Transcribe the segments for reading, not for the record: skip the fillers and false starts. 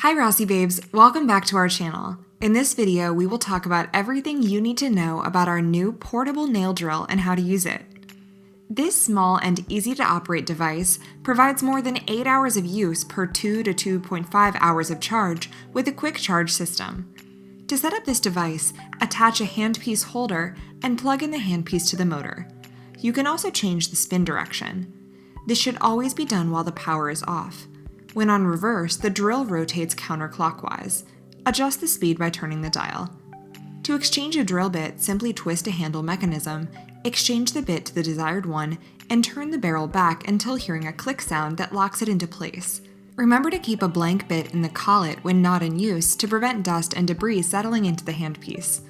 Hi Rossi babes, welcome back to our channel. In this video, we will talk about everything you need to know about our new portable nail drill and how to use it. This small and easy to operate device provides more than 8 hours of use per 2 to 2.5 hours of charge with a quick charge system. To set up this device, attach a handpiece holder and plug in the handpiece to the motor. You can also change the spin direction. This should always be done while the power is off. When on reverse, the drill rotates counterclockwise. Adjust the speed by turning the dial. To exchange a drill bit, simply twist a handle mechanism, exchange the bit to the desired one, and turn the barrel back until hearing a click sound that locks it into place. Remember to keep a blank bit in the collet when not in use to prevent dust and debris settling into the handpiece.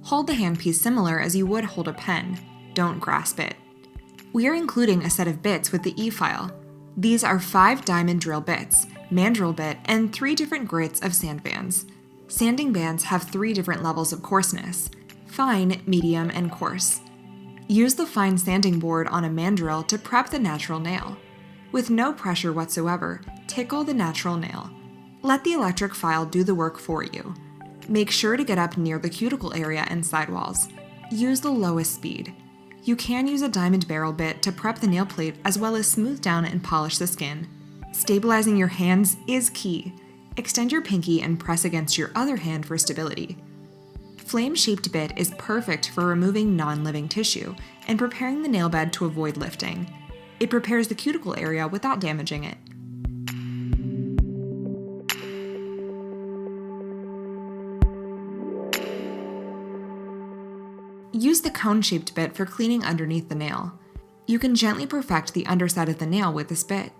Hold the handpiece similar as you would hold a pen. Don't grasp it. We are including a set of bits with the E-file. These are 5 diamond drill bits, mandrel bit, and 3 different grits of sand bands. Sanding bands have 3 different levels of coarseness: fine, medium, and coarse. Use the fine sanding board on a mandrel to prep the natural nail. With no pressure whatsoever, tickle the natural nail. Let the electric file do the work for you. Make sure to get up near the cuticle area and sidewalls. Use the lowest speed. You can use a diamond barrel bit to prep the nail plate as well as smooth down and polish the skin. Stabilizing your hands is key. Extend your pinky and press against your other hand for stability. Flame-shaped bit is perfect for removing non-living tissue and preparing the nail bed to avoid lifting. It prepares the cuticle area without damaging it. Use the cone-shaped bit for cleaning underneath the nail. You can gently perfect the underside of the nail with this bit.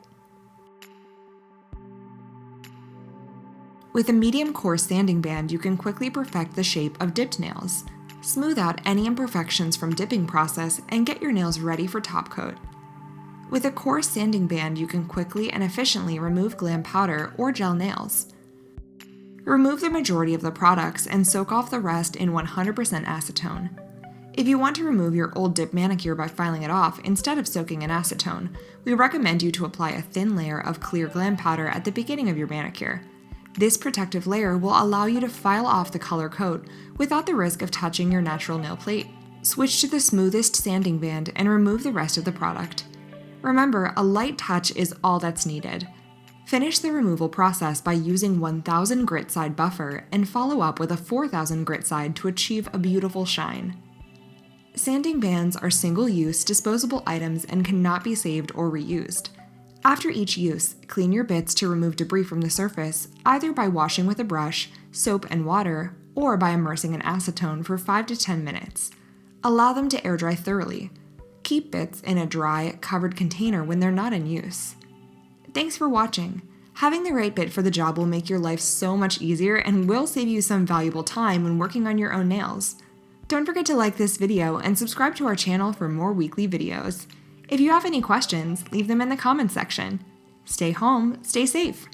With a medium coarse sanding band, you can quickly perfect the shape of dipped nails. Smooth out any imperfections from dipping process and get your nails ready for top coat. With a coarse sanding band, you can quickly and efficiently remove glam powder or gel nails. Remove the majority of the products and soak off the rest in 100% acetone. If you want to remove your old dip manicure by filing it off instead of soaking in acetone, we recommend you to apply a thin layer of clear glam powder at the beginning of your manicure. This protective layer will allow you to file off the color coat without the risk of touching your natural nail plate. Switch to the smoothest sanding band and remove the rest of the product. Remember, a light touch is all that's needed. Finish the removal process by using 1000 grit side buffer and follow up with a 4000 grit side to achieve a beautiful shine. Sanding bands are single-use, disposable items and cannot be saved or reused. After each use, clean your bits to remove debris from the surface, either by washing with a brush, soap and water, or by immersing in acetone for 5 to 10 minutes. Allow them to air dry thoroughly. Keep bits in a dry, covered container when they're not in use. Thanks for watching. Having the right bit for the job will make your life so much easier and will save you some valuable time when working on your own nails. Don't forget to like this video and subscribe to our channel for more weekly videos. If you have any questions, leave them in the comments section. Stay home, stay safe.